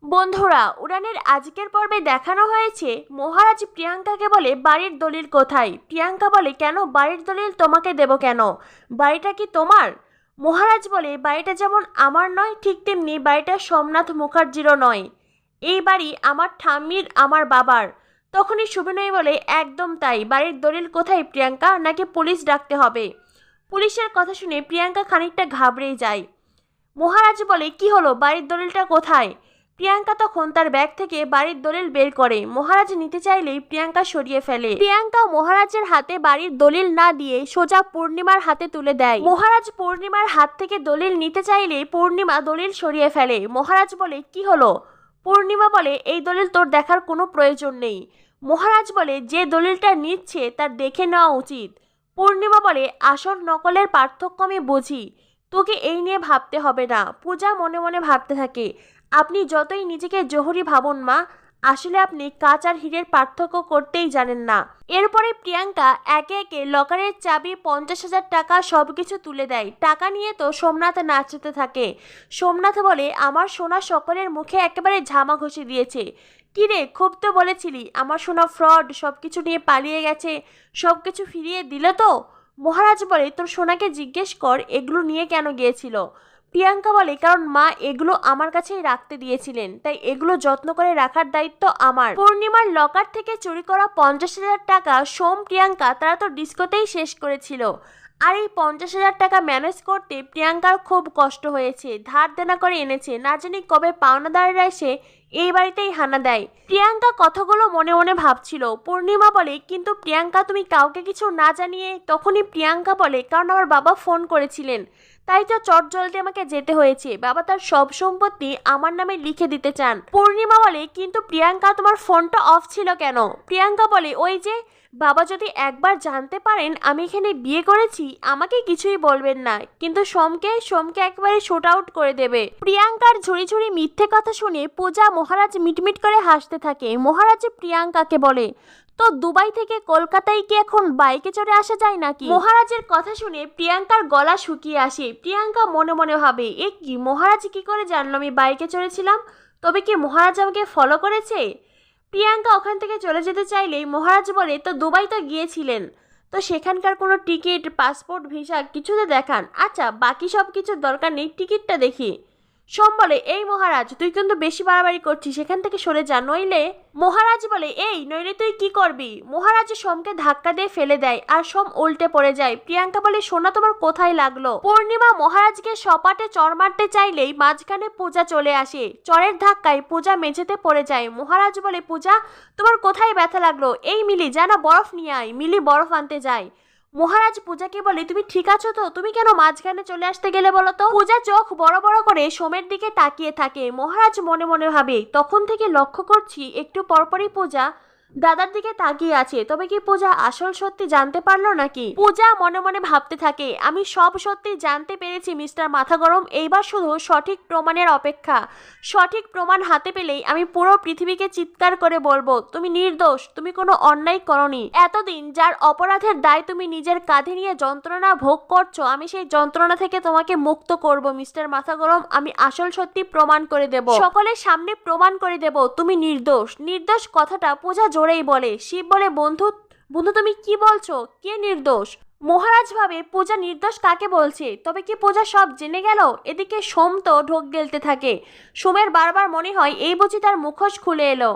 বন্ধুরা, উড়ানের আজকের পর্বে দেখানো হয়েছে মহারাজ প্রিয়াঙ্কাকে বলে বাড়ির দলিল কোথায়। প্রিয়াঙ্কা বলে, কেন বাড়ির দলিল তোমাকে দেব কেন, বাড়িটা কি তোমার? মহারাজ বলে, বাড়িটা যেমন আমার নয় ঠিক তেমনি বাড়িটা সোমনাথ মুখার্জিরও নয়, এই বাড়ি আমার ঠাম্মির, আমার বাবার। তখনই সুবিনয় বলে, একদম তাই, বাড়ির দলিল কোথায় প্রিয়াঙ্কা, নাকি পুলিশ ডাকতে হবে? পুলিশের কথা শুনে প্রিয়াঙ্কা খানিকটা ঘাবড়েই যায়। মহারাজ বলে, কি হলো, বাড়ির দলিলটা কোথায়? প্রিয়াঙ্কা তখন তার ব্যাগ থেকে বাড়ির দলিল বের করে। মহারাজ নিতে চাইলেই প্রিয়াঙ্কা সরিয়ে ফেলে। প্রিয়াঙ্কা মহারাজের হাতে বাড়ির দলিল না দিয়ে সোজা পূর্ণিমার হাতে তুলে দেয়। মহারাজ পূর্ণিমার হাত থেকে দলিল নিতে চাইলে পূর্ণিমা দলিল সরিয়ে ফেলে। মহারাজ বলে, কি হলো? পূর্ণিমা বলে, এই দলিল তোর দেখার কোনো প্রয়োজন নেই। মহারাজ বলে, যে দলিলটা নিচ্ছে তার দেখে নেওয়া উচিত। পূর্ণিমা বলে, আসল নকলের পার্থক্য আমি বুঝি, তোকে এই নিয়ে ভাবতে হবে না। পূজা মনে মনে ভাবতে থাকে, আপনি যতই নিজেকে জহুরি ভাবুন মা, আসলে আপনি কাঁচ আর হীরের পার্থক্য করতেই জানেন না। এরপরে প্রিয়াঙ্কা একে একে লকারের চাবি, 50,000 টাকা সবকিছু তুলে দেয়। টাকা নিয়ে তো সোমনাথ নাচতে থাকে। সোমনাথ বলে, আমার সোনা সকলের মুখে একেবারে ঝামা ঘষে দিয়েছে। কিরে, খুব তো বলেছিলি আমার সোনা ফ্রড, সবকিছু নিয়ে পালিয়ে গেছে, সবকিছু ফিরিয়ে দিল তো? মহারাজ বলে, তোর সোনাকে জিজ্ঞেস কর এগুলো নিয়ে কেন গিয়েছিল। প্রিয়াঙ্কা বলে, কারণ মা এগুলো আমার কাছেই রাখতে দিয়েছিলেন, তাই এগুলো যত্ন করে রাখার দায়িত্ব আমার। পূর্ণিমার লকার থেকে চুরি করা 50,000 টাকা সোম, প্রিয়াঙ্কা তারা তো ডিস্কোতেই শেষ করেছিল। আর এই 50,000 টাকা ম্যানেজ করতে প্রিয়াঙ্কার খুব কষ্ট হয়েছে। ধার দেনা করে এনেছে, না জানি কবে পাওনাদাররা এসে এই বাড়িতেই হানা দেয়। প্রিয়াঙ্কা কথাগুলো মনে মনে ভাবছিল। পূর্ণিমা বলে, কিন্তু প্রিয়াঙ্কা তুমি কাউকে কিছু না জানিয়ে? তখনই প্রিয়াঙ্কা বলে, কারণ আমার বাবা ফোন করেছিলেন, তাই তো চটজলদি আমাকে যেতে হয়েছে। বাবা তার সব সম্পত্তি আমার নামে লিখে দিতে চান। পূর্ণিমা বলে, কিন্তু প্রিয়াঙ্কা তোমার ফোনটা অফ ছিল কেন? প্রিয়াঙ্কা বলে, ওই যে বাবা যদি একবার জানতে পারেন আমি এখানে বিয়ে করেছি, আমাকে কিছুই বলবেন না, কিন্তু সোমকে একবারে শুট আউট করে দেবে। প্রিয়াঙ্কার ঝুড়ি ঝুড়ি মিথ্যে কথা শুনে পূজা মহারাজ মিটমিট করে হাসতে থাকে। মহারাজ প্রিয়াঙ্কাকে বলে, তো দুবাই থেকে কলকাতায় কি এখন বাইকে চড়ে আসা যায় নাকি? মহারাজের কথা শুনে প্রিয়াঙ্কার গলা শুকিয়ে আসে। প্রিয়াঙ্কা মনে মনে ভাবে, এ কি, মহারাজ কি করে জানলো আমি বাইকে চড়েছিলাম? তবে কি মহারাজ আমাকে ফলো করেছে? প্রিয়াঙ্কা ওখান থেকে চলে যেতে চাইলেই মহারাজ বলে, তো দুবাই তো গিয়েছিলেন, তো সেখানকার কোনো টিকিট, পাসপোর্ট, ভিসা কিছুতে দেখান। আচ্ছা, বাকি সব কিছুর দরকার নেই, টিকিটটা দেখি। সোম বলে, এই মহারাজ তুই কিন্তু বেশি বাড়াবাড়ি করছিস, সেখান থেকে সরে যা, নইলে। মহারাজ বলে, নইলে তুই কি করবি? মহারাজ সোমকে ধাক্কা দিয়ে ফেলে দেয় আর সোম উল্টে পড়ে যায়। প্রিয়াঙ্কা বলে, সোনা তোমার কোথায় লাগলো? পূর্ণিমা মহারাজকে সপাটে চড় মারতে চাইলেই মাঝখানে পূজা চলে আসে। চরের ধাক্কায় পূজা মেঝেতে পড়ে যায়। মহারাজ বলে, পূজা তোমার কোথায় ব্যথা লাগলো? এই মিলি, জানা বরফ নিয়ে আয়। মিলি বরফ আনতে যায়। মহারাজ পূজাকে বলে, তুমি ঠিক আছো তো? তুমি কেন মাঝখানে চলে আসতে গেলে বলো তো? পূজা চোখ বড় বড় করে সোমের দিকে তাকিয়ে থাকে। মহারাজ মনে মনে ভাবে, তখন থেকে লক্ষ্য করছি একটু পরপরই পূজা দাদার দিকে তাকিয়ে আছে। তবে কি পূজা আসল সত্যি জানতে পারলো নাকি? পূজা মনে মনে ভাবতে থাকে, আমি সব সত্যি জানতে পেরেছি মিস্টার মাথা গরম, এইবার শুধু সঠিক প্রমাণের অপেক্ষা। সঠিক প্রমাণ হাতে পেলেই আমি পুরো পৃথিবীকে চিৎকার করে বলবো, তুমি নির্দোষ, তুমি কোনো অন্যায় করনি। এতদিন যার অপরাধের দায় তুমি নিজের কাঁধে নিয়ে যন্ত্রণা ভোগ করছো, আমি সেই যন্ত্রণা থেকে তোমাকে মুক্ত করব মিস্টার মাথা গরম। আমি আসল সত্যি প্রমাণ করে দেব, সকলের সামনে প্রমাণ করে দেব তুমি নির্দোষ। নির্দোষ কথাটা পূজা জোরেই বলে। শিব বলে, বন্ধু বন্ধু তুমি কি বলছো? কে নির্দোষ? মহারাজ ভাবে পূজা নির্দোষ কাকে বলছে। তবে কি পূজা সব জেনে গেল? এদিকে সোম তো ঢোক গেলতে থাকে। সোমের বারবার মনে হয় এই বুঝি তার মুখোশ খুলে এলো।